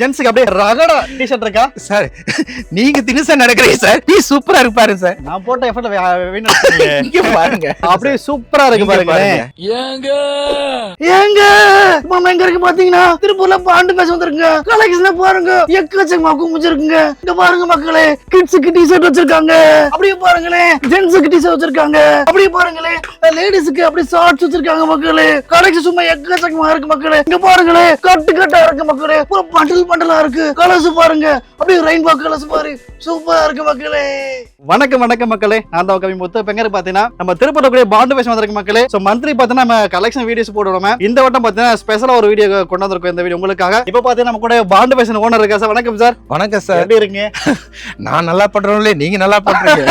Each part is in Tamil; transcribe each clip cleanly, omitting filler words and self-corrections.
ஜென்ஸ்க்கு அப்படியே ரகடா டி-ஷர்ட் இருக்கா சார்? நீங்க தினுசா நடக்கிறீங்க சார். நீ சூப்பரா இருக்கு பாருங்க சார். நான் போட்ட எஃபர்ட்ல இங்க பாருங்க அப்படியே சூப்பரா இருக்கு பாருங்க. ஏங்க மாமா எங்க இருக்கு பாத்தீங்கன்னா திருப்பூர்ல பாண்டு பேச வந்திருக்குங்க. கலெக்ஷனை பாருங்க, எக்கச்சக்கமா குமிச்சிருக்குங்க. இங்க பாருங்க மக்களே, கிட்ஸுக்கு டி-ஷர்ட் வச்சிருக்காங்க, அப்படியே பாருங்களேன். ஜென்ஸுக்கு டி-ஷர்ட் வச்சிருக்காங்க, அப்படியே பாருங்களேன். லேடிஸ்க்கு அப்படியே ஷார்ட்ஸ் வச்சிருக்காங்க மக்களே. கலெக்ஷன் சும்மா எக்கச்சக்கமா இருக்கு மக்களே. இங்க பாருங்களேன், கட்டு கட்டா இருக்கு மக்களே. பூரா பண்டல் பண்டலா இருக்கு. கலர்ஸ் பாருங்க, அப்படியே ரெயின்போ கலர்ஸ் பாரு, சூப்பரா இருக்கு மக்களே. வணக்கம் வணக்கம் மக்களே, நான் தான் கவி முத்து. இப்ப எங்க பாத்தீங்கன்னா நம்ம திருப்பூர்ல பாண்டு பேச வந்திருக்கு மக்களே. சோ மந்த்லி பாத்தீங்கன்னா நம்ம கலெக்ஷன் வீடியோஸ் போடுவோம். இந்த வட்டம் பாத்தீங்கன்னா ஸ்பெஷலா ஒரு வீடியோ கொண்டு வந்திருக்கோம் இந்த வீடியோ உங்களுக்காக. இப்ப பாத்தீங்கன்னா நம்ம கூட பாண்டு பேச ஓனர் இருக்கா சார். வணக்கம் சார். வணக்கம் சார். எப்படி இருக்கீங்க? நான் நல்லா பண்றேன்ல, நீங்க நல்லா பண்றீங்க.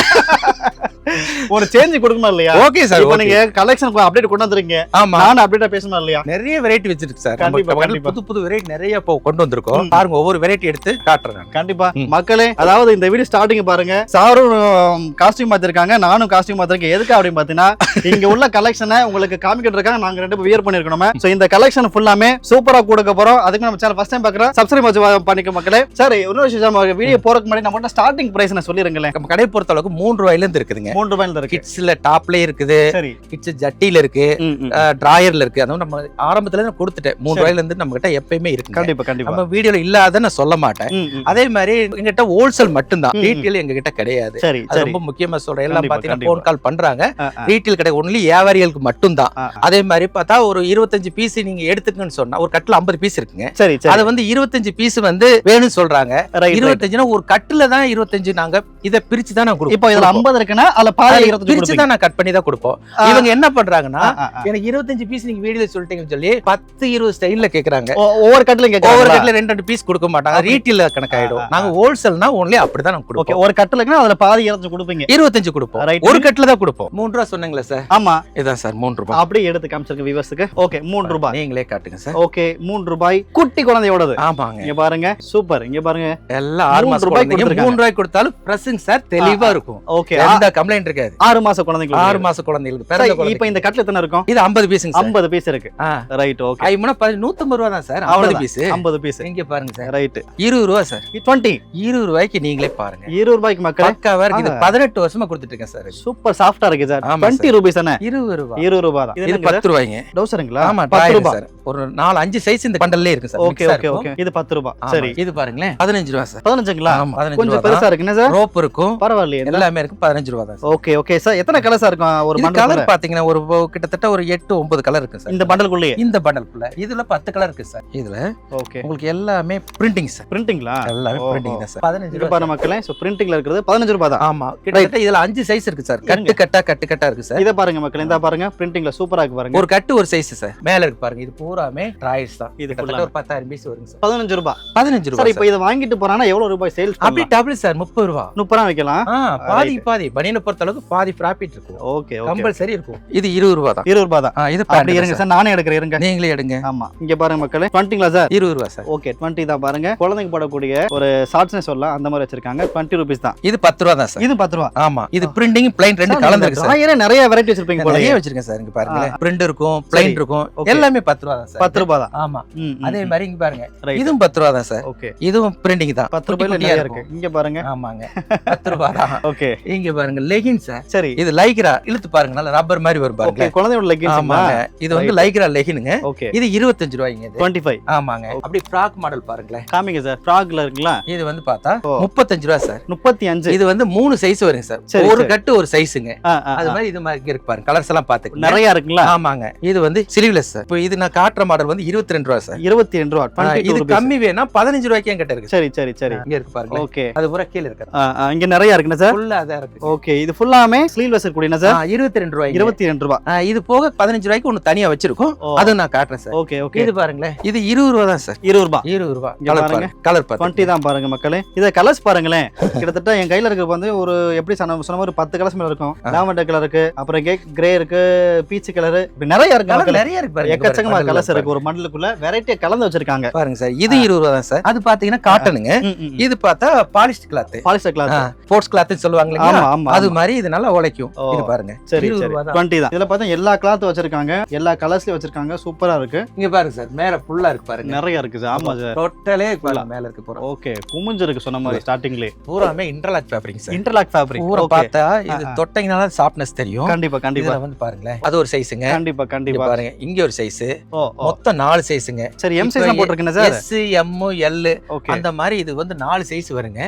ஒரு சேஞ்ச் கொடுக்கணும் இல்லையா? Okay sir. இப்போ நீங்க கலெக்ஷன் அப்டேட் கொண்டு வந்திருக்கீங்க. ஆமா, நான் அப்டேட்டா பேசணும் இல்லையா? நிறைய வெரைட்டி வச்சிருக்கு சார். கண்டிப்பா, நம்ம கண்டிப்பா. புது புது வெரைட்டி நிறைய இப்போ கொண்டு வந்திருக்கோம். பாருங்க, ஒவ்வொரு வெரைட்டி எடுத்து காட்டுறேன். கண்டிப்பா மக்களே, அதாவது இந்த வீடியோ ஸ்டார்டிங் பாருங்க. சாரும் காஸ்டியூம் மாத்திருக்காங்க, நானும் காஸ்டியூம் மாத்திருக்கேன். எதுக்கு அப்படின்னு பாத்தீங்கன்னா இங்க உள்ள கலெக்ஷனை உங்களுக்கு காமிக்கிட்டு இருக்காங்க. நாங்க ரெண்டு வியர் பண்ணிருக்கோம். சோ இந்த கலெக்ஷன் ஃபுல்லாமே சூப்பரா கொடுக்க போறோம். அதுக்கு நம்ம சேனல் ஃபர்ஸ்ட் டைம் பாக்குறோம், சப்ஸ்கிரைப் பண்ணிக்க மக்களே. சார் இன்னொரு விஷயம், வீடியோ போறதுக்கு முன்னாடி நம்ம ஸ்டார்டிங் பிரைஸ் நான் சொல்லிருங்களேன். நம்ம கடை பொறுத்த அளவுக்கு 3 ரூபாயில இருந்து இருக்குதுங்க. 3 ரூபாயில இருக்கு. கிட்ஸ்ல டாப்ல இருக்குது, சரி, கிட்ஸ் ஜட்டில இருக்கு, டிராயர்ல இருக்கு. அதுவும் நம்ம ஆரம்பத்துல நான் கொடுத்துட்டேன். 3 ரூபாயில இருந்து நம்ம கிட்ட எப்பயுமே இருக்கு. கண்டிப்பா கண்டிப்பா. நம்ம வீடியோல இல்லாத நான் சொல்ல மாட்டேன். அதே மாதிரி எங்கிட்ட ஹோல்சேல் மட்டும்தான், ரீட்டைல் எங்க கிட்ட கிடையாது. சரி, அது ரொம்ப முக்கியமா சொல்றேன். எல்லாம் கண்டிப்பா, பாத்தீங்கன்னா போன் கால் பண்றாங்க. ரீட்டைல் கடை ஒன்லி வியாபாரிகளுக்கு மட்டும் தான். அதே மாதிரி பார்த்தா ஒரு 25 பீஸ் நீங்க எடுத்துக்கன்னு சொன்னா ஒரு கட்டுல 50 பீஸ் இருக்குங்க. சரி, அது வந்து 25 பீஸ் வந்து வேணும்னு சொல்றாங்க. 25னா ஒரு கட்டுல தான் 25. நாங்க இத பிரிச்சு தான் நான் கொடுப்போம். இப்போ இதுல 50 இருக்குன்னா அதுல பாதி 25 பிரிச்சு தான் நான் கட் பண்ணி தான் கொடுப்போம். இவங்க என்ன பண்றாங்கன்னா, எனக்கு 25 பீஸ் நீங்க வீடியோல சொல்லிட்டீங்கன்னு சொல்லி 10-20 ஸ்டைல்ல கேக்குறாங்க. ஒவ்வொரு கட்டுல கேக்குறாங்க. ஒவ்வொரு கட்டுல 2 பீஸ் கொடுக்க மாட்டாங்க. ரீட்டைல் கணக்காயிடும். நாங்க ஹோல்சேல்னா ஒன்லி அப்படிதான் நான் கொடுப்போம். ஓகே, ஒரு கட்டுல இருக்குன்னா அதுல பாதி 25 கொடுப்பீங்க. 25 கொடுப்போம். ஒரு கட்டுல தான் கொடுப்போம். 3 ரூபாய் சொன்னீங்களா சார்? ஆமா, இதான் சார் 3 ரூபாய். அப்படியே எடுத்து காமிச்சிருக்க வியூவர்ஸ்க்கு. ஓகே, 3 ரூபாய். நீங்களே காட்டுங்க சார். ஓகே, 3 ரூபாய் குட்டி குழந்தையோடது. ஆமாங்க, இங்க பாருங்க, சூப்பர். இங்க பாருங்க, எல்லாம் 6 மாசம் ரூபாய் குழந்தைங்க. 3 ரூபாய் கொடுத்தாலும் பிரசன்ட் சார் தெளிவா இருக்கும். ஓகே, எந்த கம்ப்ளைண்ட் இருக்காது. 6 மாச குழந்தைகளுக்கு. 6 மாச குழந்தைகளுக்கு பிறந்த குழந்தை. இப்போ இந்த கட்ல எத்தனை இருக்கும்? இது 50 பீஸ்ங்க சார். 50 பீஸ் இருக்கு. Right, okay. ஐமனா 150 ரூபாய் தான் சார். 50 பீஸ். 50 பீஸ். இங்க பாருங்க சார். ரைட். 20 ரூபாய் சார். 20 ரூபாய்க்கு நீங்களே பாருங்க. 20 ரூபாய்க்கு மக்களே பக்காவா இருக்கு. இது 18 வருஷமா கொடுத்துட்டு இருக்கேன் சார். சூப்பர் சாஃப்ட்டா இருக்கு சார். ஆமா 20 ரூபாய் தானே? 20 ரூபாய். 20 ரூபாய் தான். இது 10 ரூபாய்ங்க. டவுசருங்களா? ஆமா, 10 ரூபாய் சார். ஒரு 4-5 சைஸ் இந்த பண்டல்லே இருக்கு சார். Okay okay okay. இது 10 ரூபாய். சரி, இது பாருங்களேன் 15 ரூபாய் சார். 15ங்களா? ஆமா, 15 கொஞ்சம் ரூபாய். பெருசா இருக்குன்னா சார். ரோப் இருக்கும், பரவாயில்லையே. எல்லாமே இருக்கு. 15 ரூபாய் தான் சார். Okay okay sir. எத்தனை கலர்ஸா இருக்கும் ஒரு இது பண்டல்? கலர் பாத்தீங்கன்னா ஒரு கிட்டத்தட்ட ஒரு 8-9 கலர் இருக்கு சார் இந்த பண்டலுக்குள்ளே. இந்த பண்டலுக்குள்ள இதுல 10 கலர் இருக்கு சார். இதுல ஓகே, உங்களுக்கு எல்லாமே பிரிண்டிங் சார். பிரிண்டிங்களா? எல்லாமே பிரிண்டிங் தான் சார். 15 இது பாருங்க மக்களே, சோ பிரிண்டிங்ல இருக்குது 15 ரூபாய் தான். ஆமா, கிட்டத்தட்ட இதுல 5 சைஸ் இருக்கு சார். கட்டு கட்டா இருக்கு சார். இத பாருங்க மக்களே, இந்த பாருங்க பிரிண்டிங்ல சூப்பரா இருக்கு பாருங்க. ஒரு கட்டு ஒரு சைஸ் சார். மேல இருக்கு பாருங்க. இது பூராமே ட்ராயர்ஸ் தான். இது கிட்டத்தட்ட ஒரு 10,000 பீஸ் வருங்க சார். 15 ரூபாய். 15 சார், ரூபாய். இப்போ இத வாங்கிட்டு போறானா எவ்வளவு ரூபாய் சேல்ஸ் அப்படி டபுள் சார். 30 ரூபாய். 30 ரூபாய் வைக்கலாம். பாதி பனியனை பொறுத்த அளவுக்கு பாதி ப்ராஃபிட் இருக்கும். ஓகே ஓகே, கம்பல்சரி இருக்கும். இது 20 ரூபாய் தான். 20 ரூபாய் தான். இது அப்படி இருங்க சார், நானே எடுக்கிறேன் இருங்க. நீங்களே எடுங்க. ஆமா, இங்க பாருங்க மக்களே, 20ங்களா சார்? 20 ரூபாய் சார். ஓகே, 20 தான் பாருங்க. குழந்தைக்கு போடக்கூடிய ஒரு ஷார்ட்ஸ்னே சொல்லலாம், அந்த மாதிரி வச்சிருக்காங்க. 20 ரூபீஸ் தான். இது 10 ரூபாய் தான் சார். இது 10 ரூபாய். ஆமா, இது பிரிண்டிங் பிளைன் ரெண்டு கலந்து இருக்கு சார். ஆயிரம் நிறைய வெரைட்டி வச்சிருப்பீங்க போல. நிறைய வச்சிருக்கேன் சார். இங்க பாருங்க, பிரிண்ட் இருக்கும், பிளைன் இருக்கும், எல்லாமே 10 ரூபாய் தான் சார். 10 ரூபாய் தான். ஆமா, அதே மாதிரி இங்க பாருங்க, Right. இதுவும் 10 ரூபாய் தான் சார். ஓகே, இதுவும் பிரிண்டிங் தான். 10 ரூபாயில நிறைய இருக்கு. இங்க பாருங்க. ஆமாங்க, 10 ரூபாய் தான். ஓகே, இங்க பாருங்க லெகின் சார். சரி, இது லைக்ரா இழுத்து பாருங்க, நல்ல ரப்பர் மாதிரி வரும் பாருங்க. ஓகே, குழந்தையோட லெகின்ஸ். ஆமாங்க, இது வந்து லைக்ரா லெகினுங்க. ஓகே, இது 25 ரூபாய்ங்க. இது 25. ஆமாங்க. அப்படி ஃப்ராக் மாடல் பாருங்களேன். காமிங்க சார். ஃப்ராக்ல இருக்குங்களா? இது வந்து பார்த்தா 35 ரூபாய் சார். 35. இது வந்து 3 சைஸ் வருங்க சார். ஒரு கட்டு ஒரு சைஸ்ங்க. அது மாதிரி இது மாதிரி இருக்கு பாருங்க. கலர்ஸ் எல்லாம் பாத்துங்க, நிறைய இருக்குங்களா? ஆமாங்க. இது வந்து ஸ்லீவ்லெஸ் சார். இப்போ இது நான் காட்டுற மாடல் வந்து 22 ரூபாய் சார். 22 ரூபாய். இது கம்மி வேணா 15 ரூபாய்க்கு என்கிட்ட இருக்கு. சரி சரி சரி, இங்க இருக்கு பாருங்க. ஓகே, அது பூரா கீழ இருக்கு. இங்க நிறைய இருக்குங்க சார். ஃபுல்லா அத இருக்கு. ஓகே, இது ஃபுல்லாமே ஸ்லீவ்லெஸ் இருக்குடினா சார்? 22 ரூபாய். 22 ரூபாய். இது போக 15 ரூபாய்க்கு ஒன்னு தனியா வச்சிருக்கோம். அது நான் காட்டுறேன் சார். ஓகே ஓகே, இது பாருங்களேன். இது 20 ரூபாய் தான் சார். 20 ரூபாய். 20 ரூபாய். கலர் பாருங்க. கலர் பாருங்க. 20 தான் பாருங்க மக்களே. இத கலர்ஸ் பாருங்களேன். கிட்டத்தட்ட என் கையில இருக்க வந்து ஒரு எப்படி சொன்ன மாதிரி 10 கலர்ஸ் மேல இருக்கும். லாவெண்டர் கலர் இருக்கு, அப்புறம் கிரே இருக்கு, பீச் கலர், இப்படி நிறைய இருக்கு மக்களே. நிறைய இருக்கு பாருங்க. எக்கச்சக்கமா கலர்ஸ் இருக்கு ஒரு மண்டலுக்குள்ள வெரைட்டியா கலந்து வச்சிருக்காங்க பாருங்க சார் இது 20 ரூபா தான் சார் அது பாத்தீங்கன்னா காட்டனுங்க இது பார்த்தா polyester cloth polyester cloth sports கிளாத்னு சொல்லுவாங்க ஆமா இல்லையா ஆமா அது மாதிரி இது நல்லா உழைக்கும் இது பாருங்க சரி 20 சரி ரூபா தான். 20 தான் இதுல பார்த்தா எல்லா கிளாத் வச்சிருக்காங்க எல்லா கலர்ஸ்லயும் வச்சிருக்காங்க சூப்பரா இருக்கு இங்க பாருங்க சார் மேல ஃபுல்லா இருக்கு பாருங்க நிறைய இருக்கு சார் ஆமா சார் டோட்டலே மேல இருக்கு பூரா ஓகே குமிஞ்சு இருக்கு சொன்ன மாதிரி ஸ்டார்டிங்லயே பூராமே interlock fabric sir interlock fabric பூரா பார்த்தா இது தொட்டீங்கனால சாஃப்ட்னஸ் தெரியும் கண்டிப்பா கண்டிப்பா இதுல வந்து பாருங்களேன் அது ஒரு சைஸ்ங்க கண்டிப்பா இங்க கண்டிப்பா பாருங்க இங்க ஒரு சைஸ் ஓ மொத்தம் 4 சைஸ்ங்க சரி எம் சைஸ்ல போட்டுருக்கீங்க sir S M L okay அந்த மாதிரி இது வந்து 4 சைஸ் வருங்க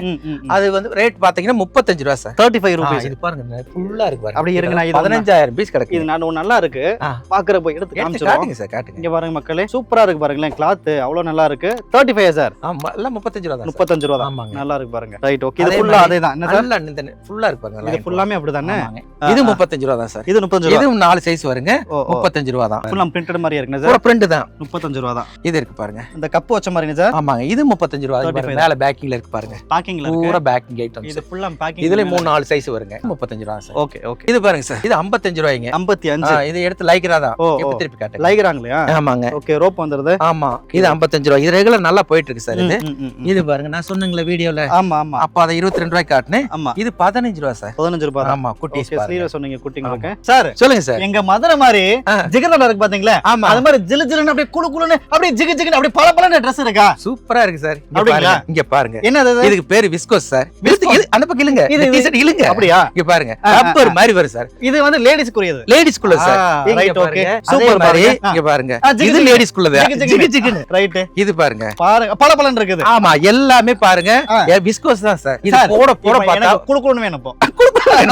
அது வந்து ரேட் பாத்தீங்கன்னா 35 ரூபா சார் 35 ரூபீஸ் இது பாருங்க ஃபுல்லா இருக்கு பாருங்க அப்படி இருங்க நான் இது 15000 பீஸ் கிடக்கு இது நான் நல்லா இருக்கு பாக்குறப்ப எடுத்து காமிச்சிரோம் காட்டுங்க சார் காட்டுங்க இங்க பாருங்க மக்களே சூப்பரா இருக்கு பாருங்களேன் கிளாத் அவ்வளவு நல்லா இருக்கு 35 சார் ஆமா எல்லாம் 35 ரூபா தான் 35 ரூபா தான் ஆமாங்க நல்லா இருக்கு பாருங்க ரைட் ஓகே இது அதே ஃபுல்லா மாதிரி அதேதான் என்ன சார் நல்லா இந்த ஃபுல்லா இருக்கு பாருங்க இது ஃபுல்லாமே அப்படிதானே ஆமாங்க. இது 35 ரூபா தான் சார் இது 35 ரூபா இது 4 சைஸ் வருங்க ஓ 35 ரூபா தான் ஃபுல்லா பிரிண்டட் மாதிரி இருக்குங்க பூரா சார் பிரிண்ட் தான் 35 ரூபா தான் இது இருக்கு பாருங்க இந்த கப் வச்ச மாதிரிங்க சார் ஆமாங்க இது 35 ரூபா இது பாருங்க, மேல பேக்கிங்ல இருக்கு பாருங்க பேக்கிங்ல இருக்கு பூரா பேக்கிங் ஐட்டம்ஸ் இது ஃபுல்லா பேக்கிங் இதுல 3-4 சைஸ் வருங்க 35 ரூபா சார் ஓகே ஓகே இது பாருங்க சார் இது 55 ரூபாய்ங்க 55 இது எடுத்து லைக்ரா தான் ஓ, இப்ப ஓ. திருப்பி காட்டுங்க லைக்ராங்களையா ஆமாங்க ஓகே ரோப் வந்துருது ஆமா இது 55 ரூபாய் இது ரெகுலர் நல்லா போயிட்டு இருக்கு சார் இது ம், ம், ம். இது பாருங்க நான் சொன்னீங்களே வீடியோல ஆமா ஆமா அப்ப அதை 22 ரூபாய்க்கு காட்டுனேன் ஆமா இது 15 ரூபாய் சார் 15 ரூபாய் தான் ஆமா குட்டீஸ் ஓகே பாருங்க ஸ்லீவ் சொன்னீங்க குட்டிங்களுக்கு சார் சொல்லுங்க சார் எங்க மதுரை மாதிரி ஆ. ஜிகர்ல இருக்கு பாத்தீங்களா ஆமா அது மாதிரி ஜிலு ஜிலுன்னு அப்படியே குளு குளுன்னு அப்படியே ஜிகு ஜிகுன்னு அப்படியே பல பலன்னு Dress இருக்கா சூப்பரா இருக்கு சார் இங்க அப்படிங்களா? பாருங்க இங்க பாருங்க என்னது இது? இதுக்கு பேரு விஸ்கோஸ் சார் Viscose? அந்த பக்கம் இழுங்க இது- இந்த t-shirt இழுங்க அப்படியா இங்க பாருங்க ஆ, ஆ, ரப்பர் மாதிரி வரும் சார் இது வந்து லேடிஸ்க்குரியது லேடிஸ் குள்ள சார் இங்க ரைட் ஓகே பாருங்க சூப்பர் சூப்பர் மாதிரி பாருங்க இங்க பாருங்க ஜிகு இது ஜிகு. லேடிஸ் குள்ளது ஜிகு ஜிகு ஜிகுன்னு ரைட் இது பாருங்க பாருங்க பல பலன்னு இருக்குது ஆமா எல்லாமே பாருங்க ஆ. விஸ்கோஸ் தான் சார் இது சார், போட போட இப்ப பார்த்தா எனக்கு குளு குளுன்னு வேணும் இப்போ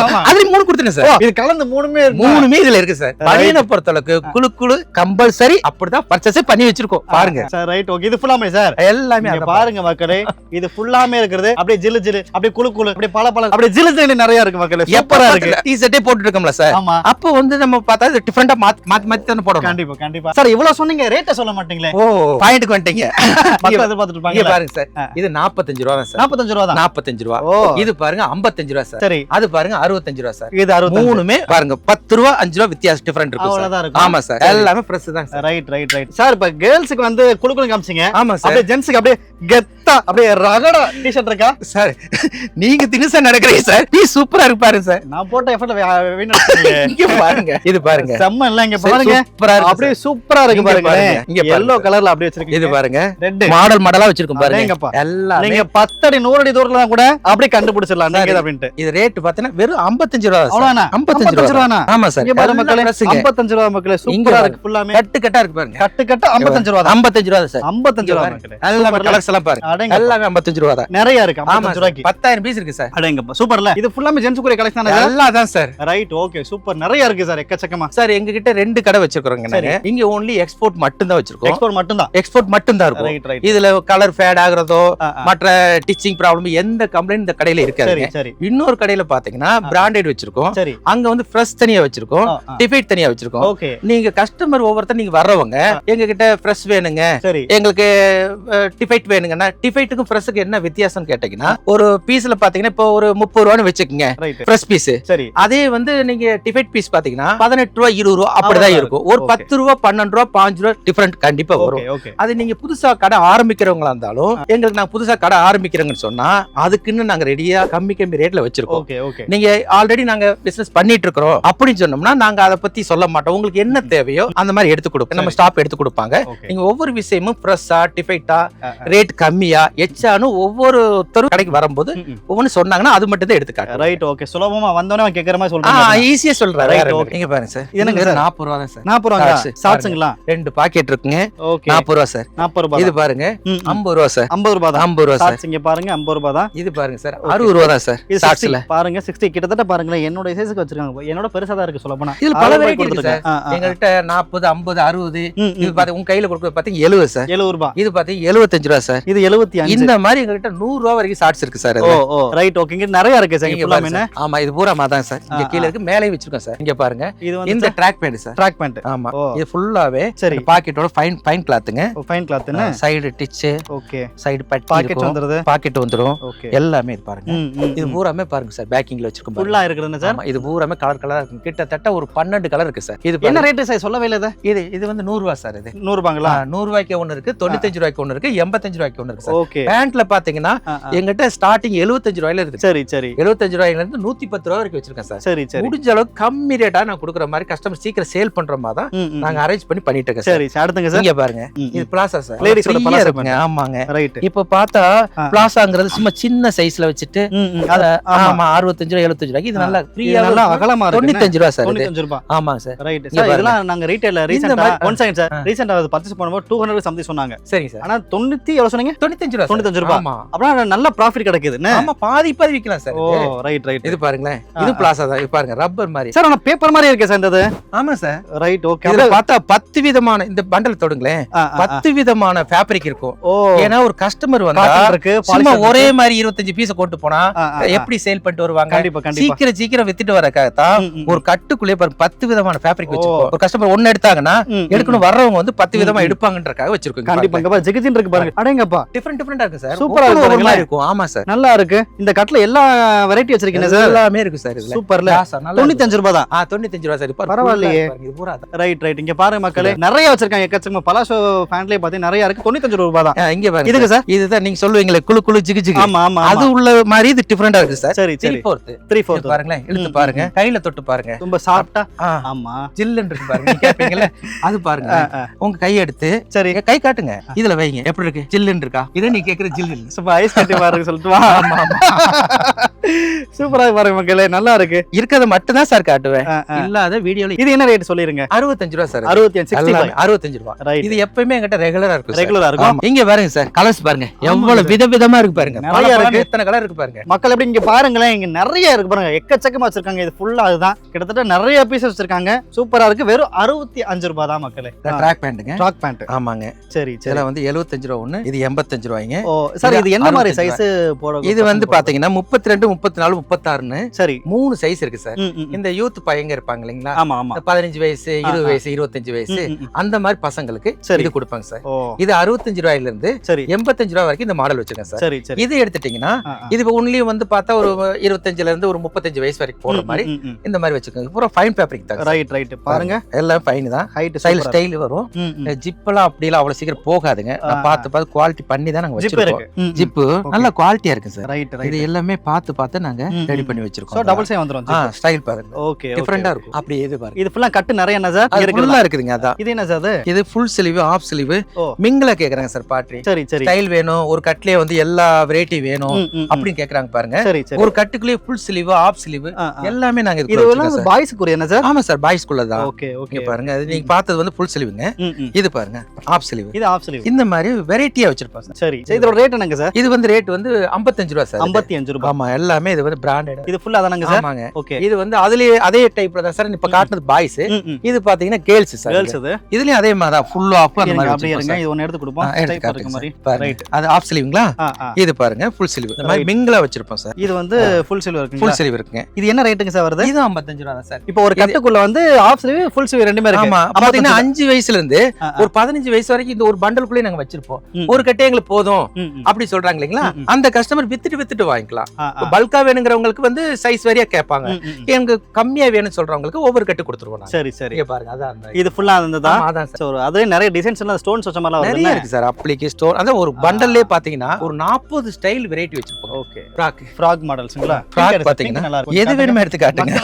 ஆமா. அதுல 3 கொடுத்துருங்க சார் இது கலந்து மூணுமே இருக்கு. மூணுமே இதுல இருக்கு சார் பனியனை பொறுத்தளவுக்கு குளு குளு கம்பல்சரி அப்படிதான் பர்ச்சேஸ் பண்ணி வச்சிருக்கோம் பாருங்க சார் ரைட் ஓகே இது ஃபுல்லாமே சார் எல்லாமே இங்க அதான் பாருங்க மக்களே இது ஃபுல்லாமே இருக்குது அப்படியே ஜிலு ஜிலு அப்படியே குளு குளு அப்படியே பல பல அப்படியே ஜிலு ஜிலு நிறைய இருக்கு மக்களே சூப்பரா இருக்கு டி-ஷர்ட்டே போட்டு இருக்கோம்ல சார் ஆமா அப்போ வந்து நம்ம பார்த்தா இது டிஃபரெண்டா மாத்தி தானே போடணும் கண்டிப்பா கண்டிப்பா சார் இவ்வளவு சொன்னீங்க ரேட்ட சொல்ல மாட்டீங்களே ஓ பாயிண்ட்க்கு வந்துட்டீங்க மக்கள் எதிர்பார்த்துட்டு இங்க இருப்பாங்க பாருங்க சார் இது 45 ரூபா தான் சார் 45 ரூபா தான் 45 ரூபா ஓ இது பாருங்க 55 ரூபா சார் சரி அது பாருங்க 65 ரூபா சார் இது 65 மூணுமே பாருங்க 10 ரூபா 5 ரூபா வித்தியாசம் டிஃபரெண்ட் இருக்கும் சார் அவ்வளவுதான் இருக்கும் ஆமா சார் எல்லாமே ஃப்ரெஷ் தான் sir right right right sir இப்ப கேர்ள்ஸ்க்கு வந்து குளு குளு காமிச்சீங்க ஆமா சார் அப்படியே ஜென்ட்ஸ்க்கு அப்படியே கெத்தா அப்படியே ரகடா டி-ஷர்ட் இருக்கா சார் நீங்க தினுசா நடக்கிறீங்க சார் நீ சூப்பரா இருக்கு பாருங்க சார் நான் போட்ட எஃபர்ட்ல வீணடிச்சீங்க இங்க பாருங்க இது பாருங்க செம்ம இல்ல இங்க பாருங்க சூப்பரா இருக்கு அப்படியே சூப்பரா இருக்கு இங்க பாருங்க பாருங்க, இங்க பாருங்க எல்லோ சார். கலர்ல அப்படியே இது வச்சிருக்கீங்க பாருங்க ரெட் மாடல் மாடலா வச்சிருக்கோம் பாருங்க அடேங்கப்பா. எல்லாமே நீங்க 10 அடி 100 அடி தூரத்துல கூட அப்படியே கண்டுபிடிச்சிடலாம் நீங்க இது அப்படின்ட்டு இது ரேட் பாத்தீங்கன்னா வெறும் 55 ரூபா தான் சார். அவ்வளவுதானா 55 ரூபா ரூபானா ஆமா சார் இங்க பாருங்க மக்களே எல்லாம் fresh-ங்க. 55 ரூபா மக்களே இங்க சூப்பரா பாருங்க. இருக்கு ஃபுல்லாமே கட்டு கட்டா இருக்கு பாருங்க கட்டு கட்டு 55 ரூபா தான் 55 ரூபா தான் சார் 55 ரூபா இங்க மக்களே எல்லாமே சூப்பர்ல. கலர்ஸ் எல்லாம் பாருங்க அடேங்க எல்லாமே 55 ரூபா தான் நிறைய இருக்கு ஆமா 55 ரூபாய்க்கு 10,000 பீஸ் இருக்கு சார் அடேங்கப்பா சூப்பர்ல இது ஃபுல்லாமே ஜென்ஸ் குரிய கலெக்ஷன் தானே எல்லாம் தான் சார் ரைட் ஓகே சூப்பர் நிறைய இருக்கு சார் எக்கச்சக்கமா சார் எங்க கிட்ட 2 கடை வச்சிருக்கோங்க சரி. நாங்க இங்க ஓன்லி எக்ஸ்போர்ட் மட்டும் தான் வச்சிருக்கோம் எக்ஸ்போர்ட் மட்டும் தான் எக்ஸ்போர்ட் மட்டும் தான் இருக்கும் ரைட் ரைட் இதுல கலர் ஃபேட் ஆகுறதோ மற்ற டிச்சிங் ப்ராப்ளம் எந்த கம்ப்ளைண்ட் இந்த கடையில சரி இருக்காது சரி இன்னொரு கடையில பாத்தீங்கன்னா பிராண்டட் வச்சிருக்கோம் சரி அங்க வந்து ஃப்ரெஷ் தனியா வச்சிருக்கோம் டிஃபைட் தனியா வச்சிருக்கோம் ஓகே நீங்க கஸ்டமர் ஒவ்வொருத்தர் நீங்க வர்றவங்க எங்க கிட்ட ஃப்ரெஷ் வேணுங்க சரி எங்களுக்கு டிஃபைட் வேணுங்கன்னா டிஃபைட்டுக்கும் ஃப்ரெஷ்ஷுக்கு என்ன வித்தியாசம் கேட்டீங்கன்னா ஒரு பீஸ்ல பாத்தீங்கன்னா இப்போ ஒரு 30 ரூபான்னு வச்சுக்கோங்க ரைட் ஃப்ரெஷ் பீஸ் சரி அதே வந்து நீங்க டிஃபைட் பீஸ் பாத்தீங்கன்னா 18 ரூபா 20 ரூபா அப்படிதான் அவ்வளவுதான் இருக்கும் ஒரு Okay. 10 ரூபா 12 ரூபா 5 ரூபா டிஃபரெண்ட் கண்டிப்பா வரும் ஓகே ஓகே அது நீங்க புதுசா கடை ஆரம்பிக்கிறவங்களா இருந்தாலும் எங்களுக்கு நான் புதுசா கடை ஆரம்பிக்கிறேங்கன்னு சொன்னா அதுக்குன்னு நாங்க ரெடியா கம்மி ரேட்ல வச்சிருக்கோம் ஓகே ஓகே நீங்க ஆல்ரெடி நாங்க பிசினஸ் பண்ணிட்டு இருக்கிறோம் அப்படின்னு சொன்னோம்னா நாங்க அதை பத்தி சொல்ல மாட்டோம் உங்களுக்கு என்ன தேவையோ அந்த மாதிரி எடுத்து கொடுப்போம் நம்ம ஸ்டாப் எடுத்து கொடுப்பாங்க ஓகே நீங்க ஒவ்வொரு விஷயமும் ஃப்ரெஷ்ஷா டிஃபைட்டா ரேட் கம்மியா எச்சானு ஒவ்வொருத்தரும் கடைக்கு வரும்போது ஒவ்வொன்னு சொன்னாங்கன்னா அது மட்டும் தான் எடுத்து காட்டுறோம் ரைட் ஓகே சுலபமா வந்தோனே கேக்குற மாதிரி சொல்றீங்க ஈஸியா சொல்றேன் Right, வேற okay. இங்க பாருங்க சார் இது என்னங்க இது சார்? 40 ரூபா தான் சார் 40 ரூபாங்க Shorts. ஷார்ட்ஸ்ங்களா 2 பாக்கெட் இருக்குங்க ஓகே 40 ரூபா சார் 40 ரூபாய் இது பாருங்க 50 ரூபா சார் 50 ரூபாய் தான் 50 ரூபா சார் ஷார்ட்ஸ் இங்க பாருங்க 50 ரூபாய் தான் இது பாருங்க சார் 60 ரூபா தான் சார் இது ஷார்ட்ஸ்ல 60 பாருங்க 60 கிட்டத்தட்ட பாருங்களேன் என்னோட சைஸ்க்கு வச்சிருக்காங்க என்னோட பெருசா தான் இருக்கு சொல்லப்போனா இதுல பல 60 வெரைட்டி இருக்கு சார் கொடுத்துருக்கேன். எங்கள்கிட்ட 40 50 60 இது பாத்தீங்க உங்க கையில கொடுக்க பாத்தீங்க 70 சார் 70 ரூபாய் இது பாத்தீங்க 75 ரூபா சார் இது 70 65. இந்த மாதிரி எங்ககிட்ட 100 ரூபா வரைக்கும் ஷார்ட்ஸ் இருக்கு சார். ஓ ஓ ரைட் ஓகே. இங்க நிறைய இருக்கு சார். இங்க பாருங்க சார். ஆமா இது பூரா மாதான் சார். இங்க கீழ இருக்கு, மேலே வச்சிருக்கோம் சார். இங்க பாருங்க, இது வந்து இந்த track pant sir. Track pant. ஆமா இது ஃபுல்லாவே சரி. பாக்கெட்டோட ஃபைன் கிளாத்துங்க. ஃபைன் கிளாத்னா சைடு டிச், ஓகே, சைடு பட்டி பாக்கெட் வந்துருது, பாக்கெட் வந்துரும், ஓகே, எல்லாமே இது பாருங்க. இது பூராமே பாருங்க சார், பேக்கிங்ல வச்சிருக்கோம் ஃபுல்லா இருக்குதுங்க சார். இது பூராமே கலர் கலரா இருக்கு. கிட்டத்தட்ட ஒரு 12 கலர் இருக்கு சார். இது என்ன ரேட் சார் சொல்லவே இல்ல? இது வந்து 100 ரூபாய் சார். இது 100 ரூபாங்களா? 100 ரூபாய்க்கு ஒன்னு இருக்கு, 95 ரூபாய்க்கு ஒன்னு இருக்கு, 85 ரூபாய்க்கு ஒன்னு இருக்கு சார். ஓகே. பேண்ட்ல பாத்தீங்கன்னா எங்கிட்ட ஸ்டார்டிங் 75 ரூபாயில இருக்கு. சரி சரி. 75 ரூபாயில இருந்து 110 ரூபாய் வரைக்கும் வச்சிருக்கேன் சார். சரி சரி. முடிஞ்ச அளவுக்கு கம்மி ரேட்டா நான் கொடுக்குற மாதிரி கஸ்டமர் சீக்கிரம் சேல் பண்ற மாதிரி தான் நாங்க அரேஞ்ச் பண்ணி பண்ணிட்டு இருக்கோம். சரி அடுத்துங்க சார். இங்க பாருங்க, இது பிளாசா சார். லேடிஸோட பிளாசா இருக்குங்க. ஆமாங்க ரைட். இப்ப பார்த்தா பிளாசாங்கிறது சும்மா சின்ன சைஸ்ல வச்சிட்டு ஆமா 65 ரூபாய் 75 ரூபாய்க்கு இது நல்லா ஃப்ரீயா நல்லா அகலமா இருக்கு. 95 ரூபாய் சார். 95 ரூபாய். ஆமாங்க சார். Right sir. இதெல்லாம் நாங்க ரீட்டைல்ல ரீசன்ட்டா ஒன் செகண்ட் சார், ரீசன்ட்டா பர்ச்சேஸ் பண்ணும்போது 200 சம்திங் சொன்னாங்க. சரிங்க சார். ஆனா 90 எவ்வளவு சொன்னீங்க? 95 ரூபாய். 95 ரூபாய். ஆமா. அப்பனா நல்ல ப்ராஃபிட் கிடைக்குது. ஆமா பாதி விக்கலாம் சார். ஓ ரைட் ரைட். இது பாருங்களேன், இது பிளாசா தான். இது பாருங்க ரப்பர் மாதிரி சார். ஆனா பேப்பர் மாதிரி இருக்கே சார் இந்த. ஆமா சார். Right okay. இதுல பார்த்தா 10 விதமான இந்த பண்டல் தொடுங்களேன், 10 விதமான ஃபேப்ரிக் இருக்கும். ஏன்னா ஒரு கஸ்டமர் வந்தா சும்மா ஒரே மாதிரி 25 பீஸ் கொண்டு போனா எப்படி சேல் பண்ணிட்டு வருவாங்க? கண்டிப்பா கண்டிப்பா. சீக்கிரம் வித்துட்டு வரக்காக தான் ஒரு கட்டுக்குள்ளே பாருங்க 10 விதமான ஃபேப்ரிக் வச்சிருக்கோம். ஒரு கஸ்டமர் ஒன்னு எடுத்தாங்கன்னா எடுக்கணும் வர்றவங்க வந்து 10 விதமா எடுப்பாங்கன்றக்காக வச்சிருக்கோம். கண்டிப்பா இங்க பாருங்க ஜிகிஜின் இருக்கு பாருங்க. அடேங்கப்பா டிஃபரண்டா இருக்கு சார். சூப்பரா இருக்கும். ஆமா சார் நல்லா இருக்கு. இந்த கட்ல எல்லா வெரைட்டி வச்சிருக்கீங்க சார். எல்லாமே இருக்கு சார் இதுல. சூப்பர்ல. 95 ரூபாய் தான். 95 ரூபாய் சார். பரவாயில்லையே. Right right. இங்க பாருங்க மக்களே, நிறைய வச்சிருக்காங்க. எக்கச்சக்கமா பலாசோ ஃபேன்லயே பாத்தீங்க நிறைய இருக்கு. 95 ரூபாய் தான். இங்க பாருங்க இதுங்க சார். இதுதான் நீங்க சொல்லுவீங்களே குளு குளு ஜிகு ஜிகு. ஆமா ஆமா. அது உள்ள மாதிரி இது டிஃபரண்டா இருக்கு சார். சரி சரி. 3/4 பாருங்களேன், இழுத்து பாருங்க, கையில தொட்டு பாருங்க, ரொம்ப சாஃப்ட்டா. ஆமா ஜில்லுன்னு இருக்கு பாருங்க. நீங்க கேப்பீங்கல அது பாருங்க. உங்க கை எடுத்து சரி கை காட்டுங்க, இதுல வைங்க. எப்படி இருக்கு? ஜில்லுன்னு இருக்கா? இத நீ கேக்குற ஜில்லு இல்ல, சும்மா ஐஸ் கட்டி பாருங்க சொல்லிட்டு வா. ஆமா ஆமா. சூப்பரா பாருங்க மக்களே, நல்லா இருக்கு. இருக்கத மட்டும் தான் சார் காட்டுவேன், இல்லாத வீடியோல. இது என்ன ரேட் சொல்லிருங்க? 65 ரூபாய் சார். 65 ரூபாய். இது எப்பவுமே என்கிட்ட ரெகுலரா இருக்கும். ரெகுலரா இருக்கும். இங்க பாருங்க சார், கலர்ஸ் பாருங்க எவ்வளவு விதவிதமா இருக்கு பாருங்க. நிறைய இருக்கு. எத்தனை கலர் இருக்கு பாருங்க மக்கள். எப்படி இங்க பாருங்களேன், இங்க நிறைய இருக்கு பாருங்க. எக்கச்சக்கமா வச்சிருக்காங்க. இது ஃபுல்லா அதுதான். கிட்டத்தட்ட நிறைய பீஸ் வச்சிருக்காங்க. சூப்பரா இருக்கு. வெறும் 65 ரூபாய் தான் மக்களே. ட்ராக் பேண்ட்ங்க. Track pant. ஆமாங்க. சரி சரி. இதுல வந்து 75 ரூபாய் ஒண்ணு, இது 85 ரூபாய்ங்க. ஓ சார், இது என்ன மாதிரி சைஸ் போட? இது வந்து பாத்தீங்கன்னா 32, 34, 36ன்னு சரி 3 சைஸ் இருக்கு சார். இந்த யூத் பையங்க இருப்பாங்க இல்லீங்களா? ஆமா ஆமா. 15 வயசு, 20 வயசு, 25 வயசு அந்த மாதிரி பசங்களுக்கு இது கொடுப்பாங்க சார். இது 65 ரூபாயில இருந்து 85 ரூபாய் வரைக்கும் இந்த மாடல் வச்சிருக்கேன் சார். சரி சரி. இது எடுத்துட்டீங்கன்னா இது ஒன்லி வந்து பார்த்தா ஒரு 25ல இருந்து ஒரு 35 வயசு வரைக்கும் போடுற மாதிரி இந்த மாதிரி வச்சிருக்காங்க. பூரா ஃபைன் ஃபேப்ரிக் தான். Right right. பாருங்க எல்லாம் ஃபைன் தான். ஹைட் ஸ்டைல் வரும். ஜிப்லாம் அப்படிலாம் அவ்வளவு சீக்கிரம் போகாதுங்க. நான் பார்த்து குவாலிட்டி பண்ணி தான் நாங்க வச்சிருக்கோம். ஜிப் நல்ல குவாலிட்டியா இருக்கு சார். Right right. இது எல்லாமே பார்த்து நாங்க ரெடி பண்ணி வச்சிருக்கோம். சோ டபுள் சைஸ் வந்துரும். ஸ்டைல் பாருங்க. ஓகே டிஃபரண்டா இருக்கும். அப்படியே இது பாருங்க. இது ஃபுல்லா கட் நிறைய என்ன சார்? ஃபுல்லா இருக்குதுங்க. அதான். இது என்ன சார்? இது ஃபுல் ஸ்லீவ், ஆஃப் ஸ்லீவ், மிங்கல கேக்குறாங்க சார் பாட்ரி. சரி சரி. ஸ்டைல் வேணும், ஒரு கட்லயே வந்து எல்லா வெரைட்டி வேணும் அப்படி கேக்குறாங்க பாருங்க. சரி சரி. ஒரு கட்டுக்குள்ளே ஃபுல் ஸ்லீவ், ஆஃப் ஸ்லீவ் எல்லாமே நாங்க இது எல்லாம் பாய்ஸ்க்கு என்ன சார்? ஆமா சார், பாய்ஸ்க்குள்ள தான். Okay okay. பாருங்க அது நீங்க பார்த்தது வந்து ஃபுல் ஸ்லீவ்ங்க. இது பாருங்க ஆஃப் ஸ்லீவ். இது ஆஃப் ஸ்லீவ். இந்த மாதிரி வெரைட்டியா வச்சிருப்பாங்க சார். சரி. இதோட ரேட் என்னங்க சார்? இது வந்து ரேட் வந்து 55 ரூபாய் சார். 55 ரூபாய். ஆமா எல்லாமே இது வந்து பிராண்டட். இது ஃபுல்லா தானங்க சார்? ஆமாங்க. ஓகே. இது வந்து அதே டைப்ல தான் சார். இப்ப காட்டுனது பாய்ஸ். இது பாத்தீங்கன்னா கேர்ள்ஸ் சார். கேர்ள்ஸ் இது. இதுலயும் அதே மாதிரி தான் ஃபுல் ஆஃப் அந்த மாதிரி அப்படியே இருங்க. இது ஒன்னு எடுத்து கொடுப்போம். டைப் பண்ணுங்க மாதிரி. ரைட். அது ஆஃப் ஸ்லீவ்ங்களா? இது பாருங்க ஃபுல் ஸ்லீவ். இந்த மாதிரி மிங்கலா வச்சிருப்போம் சார். இது வந்து ஃபுல் ஸ்லீவ் இருக்குங்க. ஃபுல் ஸ்லீவ் இருக்குங்க. இது என்ன ரேட்டுங்க சார் வருது? இது 55 ரூபாய் தான் சார். இப்போ ஒரு கட்டுக்குள்ள வந்து ஆஃப் ஸ்லீவ், ஃபுல் ஸ்லீவ் ரெண்டுமே இருக்கு. ஆமா. பாத்தீங்கன்னா 5 வயசுல இருந்து ஒரு 15 வயசு வரைக்கும் இந்த ஒரு பண்டலுக்குள்ளே நாங்க வச்சிருப்போம். ஒரு கட்டே எங்களுக்கு போதும் அப்படி சொல்றாங்க இல்லீங்களா? அந்த கஸ்டமர் வித்துட்டு வாங்கிக்கலாம். பல்கா வேணுங்கிறவங்களுக்கு வந்து சைஸ் வரியா கேட்பாங்க. எனக்கு கம்மியா வேணும்னு சொல்றவங்களுக்கு ஒவ்வொரு கட்டு கொடுத்துருவோம். சரி சரி. இங்க பாருங்க அதான் இது ஃபுல்லா இருந்ததா? அதான் சார். அதுவே நிறைய டிசைன்ஸ் எல்லாம் ஸ்டோன்ஸ் வச்ச மாதிரி நிறைய இருக்கு சார். அப்ளிகே ஸ்டோன் அத ஒரு பண்டல்லே பாத்தீங்கன்னா ஒரு 40 ஸ்டைல் வெரைட்டி வச்சிருப்போம். ஓகே. ஃப்ராக் மாடல்ஸ்ங்களா? ஃப்ராக் பாத்தீங்கன்னா நல்லா இருக்கும். எது வேணுமே எடுத்து காட்டுங்க.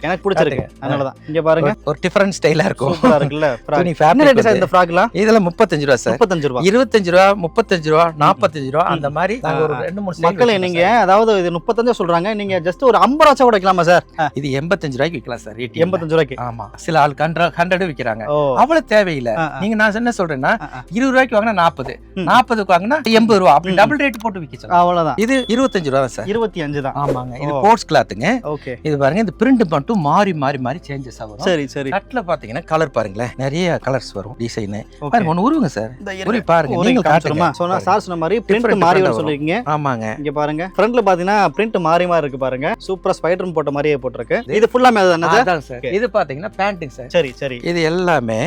எனக்கு பிடிச்சிருக்கு. அதனால தான். இங்க பாருங்க ஒரு டிஃபரண்ட் ஸ்டைலா இருக்கும். சூப்பரா இருக்குல்ல ஃப்ராக். என்ன ரேட் சார் இந்த ஃப்ராக்லாம்? இதெல்லாம் 35 ரூபாய் சார். 35 ரூபாய். 25 ரூபாய், 35 ரூபாய், 45 ரூபாய் அந்த மாதிரி நாங்க ஒரு 2-3 மக்களே நீங்க அதாவது இது 35 55 சொல்றாங்க, நீங்க ஜஸ்ட் ஒரு 50 ரூபா கூட வைக்கலாமா சார்? இது 85 ரூபாய்க்கு விற்கலாம் சார். 85 ரூபாய்க்கு. ஆமா, சில ஆள் 100 விக்கிறாங்க. அவ்வளவு தேவையில்லை. நீங்க நான் என்ன சொல்றேன்னா 20 ரூபாய்க்கு வாங்கினா 40, 40க்கு வாங்கினா 80 ரூபா, அப்படி டபுள் ரேட் போட்டு விற்க. அவ்வளவுதான். இது 25 ரூபா சார். 25 தான். ஆமாங்க. இது ஸ்போர்ட்ஸ் கிளாத்துங்க. ஓகே. இது பாருங்க, இந்த பிரிண்ட் மட்டும் மாறி மாறி மாறி சேஞ்சஸ் ஆகும். சரி சரி. கட்ல பாத்தீங்கன்னா கலர் பாருங்களேன், நிறைய கலர்ஸ் வரும் டிசைன். பாருங்க ஒன்னு உருவுங்க சார். உருவி பாருங்க. நீங்க காட்டுறமா சொன்னா சார் சொன்ன மாதிரி பிரிண்ட் மாறி வர சொல்றீங்க. ஆமாங்க. இங்க பாருங்க, ஃப்ரண்ட்ல பாத்தீங்கன்னா பிரிண்ட் மாறி மாறி இருக்கு பாருங்க. சூப்பரா ஸ்பைடர் போட்ட மாதிரியே போட்டுருக்கு. இது ஃபுல்லாமே அதுதானே சார்? இது பாத்தீங்கன்னா பேண்டிங் சார். சரி சரி. இது எல்லாமே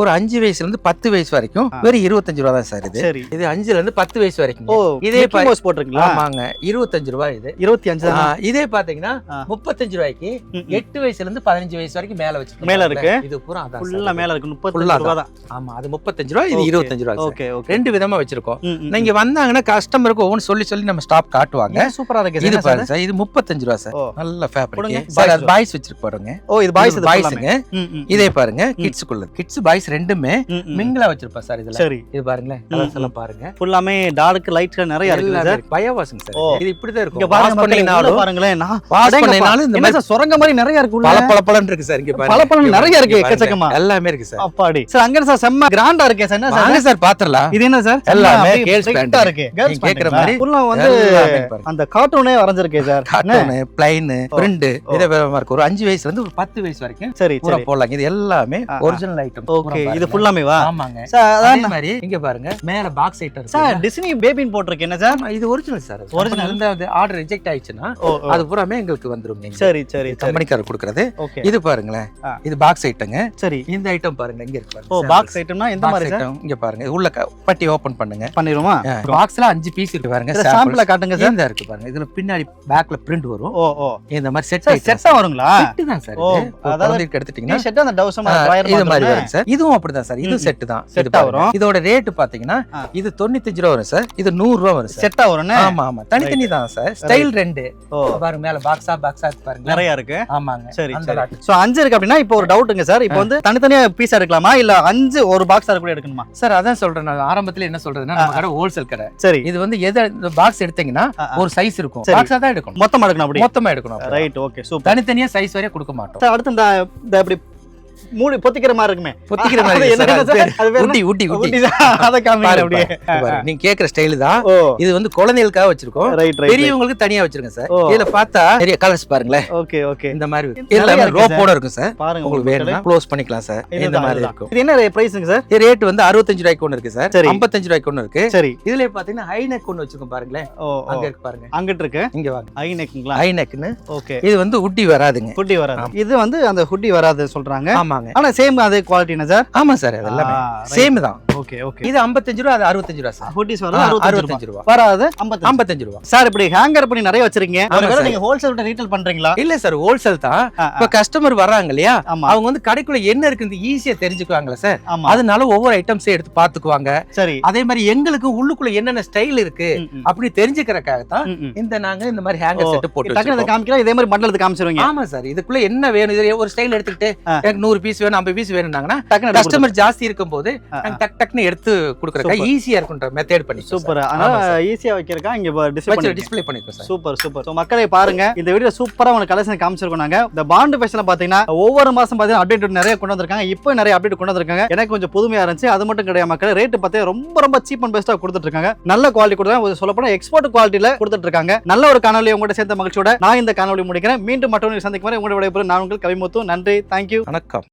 ஒரு 5 வயசுல இருந்து 10 வயசு வரைக்கும் வெறும் 25 ரூபா தான் சார். இது இது 5ல இருந்து 10 வயசு வரைக்கும். இதே போட்டுருக்கீங்களா? ஆமாங்க. 25 ரூபாய் இது. 25 தான். இதே பாத்தீங்கன்னா 35 ரூபாய்க்கு 8 வயசுல இருந்து 15 வயசு வரைக்கும் மேல வச்சிருக்கோம். மேல இருக்கு. இது பூரா அதான் ஃபுல்லா மேல இருக்கு. 35 ரூபாய் தான். ஆமா, அது 35 ரூபாய், இது 25 ரூபாய். Okay okay. ரெண்டு விதமா வச்சிருக்கோம். நீங்க வந்தாங்கன்னா கஸ்டமருக்கு ஒவ்வொரு சொல்லி நம்ம ஸ்டாப் காட்டுவாங்க. சூப்பரா இருக்கு. இது பாருங்க சார், இது 35 ரூபாய் சார். நல்ல ஃபேப்ரிக் சார். அது பாய்ஸ் வச்சிருக்கு பாருங்க. இது பாய்ஸ்ங்க. இதே பாருங்க, கிட்ஸ்க்குள்ள. கிட்ஸ் பாய்ஸ் ரெண்டுமே மிங்கிலா வச்சிருப்பா சார் இதுல. சரி. இது பாருங்க, கலர்ஸ் எல்லாம் பாருங்க. ஃபுல்லாமே டார்க் லைட் நிறைய இருக்கு சார். பயோவாஷிங் சார். இது இப்படி தான் இருக்கும். இங்க பாருங்களேன். வாஷ் பண்ணீனாலும் இந்த மாதிரி சுரங்க மாதிரி நிறைய இருக்கு. பளபளன்னு இருக்கு சார். இங்க பாருங்க, பளபளன்னு நிறைய இருக்கு. எக்கச்சக்கமா எல்லாமே இருக்கு சார். அப்பாடி சார். அங்க சார் செம்ம கிராண்டா இருக்கே சார். என்ன சார்? சார் பாத்துறலாம். இது என்ன சார்? எல்லாமே கேர்ள்ஸ் பேண்டா இருக்கு. கேர்ள்ஸ் கேக்குற மாதிரி ஃபுல்லா வந்து அந்த கார்ட்டூனே வரைஞ்சிருக்கே சார். கார்ட்டூன், பிளைன், பிரிண்ட் இதே வேறமா இருக்கு. ஒரு 5 வயசுல இருந்து ஒரு 10 வயசு வரைக்கும் சரி பூரா போடலாம். இது எல்லாமே ஒரிஜினல் ஐட்டம். ஓகே. இது ஃபுல்லாமே வா? ஆமாங்க சார். அதே மாதிரி இங்க பாருங்க, மேல பாக்ஸ் ஐட்டம் இருக்கு சார். டிஸ்னி பேபின்னு போட்டுருக்கு. என்ன சார்? இது ஒரிஜினல் சார். ஒரிஜினல் இருந்து அது ஆர்டர் ரிஜெக்ட் ஆயிடுச்சுனா அது பூராமே எங்களுக்கு வந்துரும். சரி சரி. கம்பெனிக்காரர் கொடுக்கிறது. இது பாருங்களேன், இது பாக்ஸ் ஐட்டங்க. சரி. இந்த ஐட்டம் பாருங்க, இங்க இருக்கு பாருங்க. பாக்ஸ் ஐட்டம்னா எந்த மாதிரி சார்? இங்க பாருங்க, உள்ள பட்டி ஓபன் பண்ணுங்க. பண்ணிரோமா? பாக்ஸ்ல 5 பீஸ் இருக்கு பாருங்க. சாம்பிள காட்டுங்க சார். இந்த இருக்கு பாருங்க. இதுல பின்னாடி பேக்ல பிரிண்ட் வரும். இந்த மாதிரி செட்டா வருங்களா? செட் தான் சார். அதாவது எடுத்துட்டீங்கன்னா செட் அந்த டவுசர் மாதிரி இது மாதிரி வரும் சார். இதுவும் அப்படிதான் சார். இது செட் தான். செட்டா வரும். இதோட ரேட் பாத்தீங்கன்னா இது 95 ரூபாய் வரும் சார். இது 100 ரூபாய் வரும் சார். செட்டா வரும். ஆமா ஆமா, தனித்தனி தான் சார். ஸ்டைல் 2 பாருங்க, மேல பாக்ஸா பாருங்க, நிறைய இருக்கு. ஆமாங்க. சரி சரி. சோ 5 இருக்கு அப்படினா இப்போ ஒரு டவுட்ங்க சார். இப்போ வந்து தனித்தனியா பீஸ் எடுக்கலாமா இல்ல 5 ஒரு பாக்ஸா கூட எடுக்கணுமா? சார் அதான் சொல்றேன். நான் ஆரம்பத்துல என்ன சொல்றதுன்னா, நம்ம கடை ஹோல்சேல் கடை. சரி. இது வந்து எதை பாக்ஸ் எடுத்தீங்கன்னா ஒரு சைஸ் இருக்கும். பாக்ஸா தான் எடுக்கணும். மொத்தமா எடுக்கணும். அப்படி மொத்தமா எடுக்கணும். ரைட். Okay super. தனித்தனியா சைஸ் வரைய கொடுக்க மாட்டோம். சார் அடுத்து இந்த இப்படி மூடி பொத்திக்கிற மாதிரி இருக்குமே. பொத்திக்கிற மாதிரி ஊட்டி அத காமிங்க அப்படியே. நீங்க கேக்குற ஸ்டைல் தான். இது வந்து குழந்தைகளுக்காக வச்சிருக்கோம். பெரியவங்களுக்கு தனியா வச்சிருக்கேன் சார். இதுல பார்த்தா நிறைய கலர்ஸ் பாருங்களேன். Okay okay. இந்த மாதிரி எல்லாமே ரோப்போட இருக்கும் சார். பாருங்க, உங்களுக்கு வேணும்னா க்ளோஸ் பண்ணிக்கலாம் சார். இந்த மாதிரி இருக்கும். இது என்ன பிரைஸ்ங்க சார்? இது ரேட் வந்து 65 ரூபாய்க்கு ஒன்னு இருக்கு சார். 55 ரூபாய்க்கு ஒன்னு இருக்கு. சரி. இதுல பாத்தீங்கன்னா ஹை நெக் ஒன்னு வச்சிருக்கோம் பாருங்களேன். அங்க இருக்கு பாருங்க. அங்கிட்டு இருக்கு. இங்க வாங்க. ஹை நெக்ங்களா? ஹை நெக்னு. ஓகே. இது வந்து ஹுட்டி வராதுங்க. ஹுட்டி வராது. இது வந்து அந்த ஹுட்டி வராது சொல்றாங்க. ஆமாங்க. ஆனா சேம் அதே குவாலிட்டினா சார்? ஆமா சார், அதெல்லாம் சேம் தான். Okay okay. இது 55 ரூபாய், அது 65 ரூபாய் சார். ஹுட்டிஸ் வராது 65 ரூபாய். வராது 55 ரூபாய். சார் இப்படி ஹேங்கர் பண்ணி நிறைய வச்சிருக்கீங்க. ஒருவேளை நீங்க ஹோல்சேல் ரீட்டைல் பண்றீங்களா? இல்ல சார், ஹோல்சேல் தான். இப்ப கஸ்டமர் வர்றாங்க இல்லையா, அவங்க வந்து கடைக்குள்ள என்ன இருக்குன்னு ஈஸியா தெரிஞ்சுக்குவாங்கல சார். அதனால ஒவ்வொரு ஐட்டம்ஸே எடுத்து பாத்துக்குவாங்க. சரி. அதே மாதிரி எங்களுக்கு உள்ளுக்குள்ள என்னென்ன ஸ்டைல் இருக்கு அப்படி தெரிஞ்சுக்கிறதுக்காக தான் நாங்க இந்த மாதிரி ஹேங்கர் செட் போட்டு டக்குனு காமிக்கலாம். இதே மாதிரி பண்டல் எடுத்து காமிச்சிருவீங்க. ஆமா சார். இதுக்குள்ள என்ன வேணும், இது ஒரு ஸ்டைல் எடுத்துக்கிட்டு எனக்கு 100 பீஸ் வேணும் 50 பீஸ் வேணும்னாங்கன்னா டக்குனு கஸ்டமர் ஜாஸ்தி இருக்கும்போது நாங்க டக் டக்னு எடுத்து கொடுக்கறதுக்கு ஈஸியா இருக்குன்ற மெத்தட் பண்ணி. சூப்பர். அதனால ஈஸியா வைக்கிறதுக்கு இங்க டிஸ்ப்ளே பண்ணிருக்கோம் சார். Super super. சோ மக்களே பாருங்க, இந்த வீடியோ சூப்பரா உங்களுக்கு கலெக்ஷன் காமிச்சிருக்கோம். நாங்க இந்த பாண்ட் ஃபேஷன்ல பாத்தீங்கன்னா ஒவ்வொரு மாசம் பாத்தீங்கன்னா அப்டேட் நிறைய கொண்டு வந்திருக்காங்க. இப்போ நிறைய அப்டேட் கொண்டு வந்திருக்காங்க. எனக்கு கொஞ்சம் புதுமையா இருந்துச்சு. அது மட்டும் கிடையாது மக்களே, ரேட் பார்த்தே ரொம்ப சீப் அண்ட் பெஸ்டா கொடுத்துட்டு இருக்காங்க. நல்ல குவாலிட்டி கொடுத்தாங்க. சொல்லப்போனா எக்ஸ்போர்ட் குவாலிட்டில கொடுத்துட்டு இருக்காங்க. நல்ல ஒரு காணொலி உங்கள்கிட்ட சேர்ந்த மகிழ்ச்சியோட நான் இந்த காணொலி முடிக்கிறேன். மீண்டும் மற்றொரு சந்திக்கும் வரை உங்களுடைய விடைபெறும் நான் உங்கள் கவிமுத்து. நன்றி. தேங்க்யூ. வணக்கம்.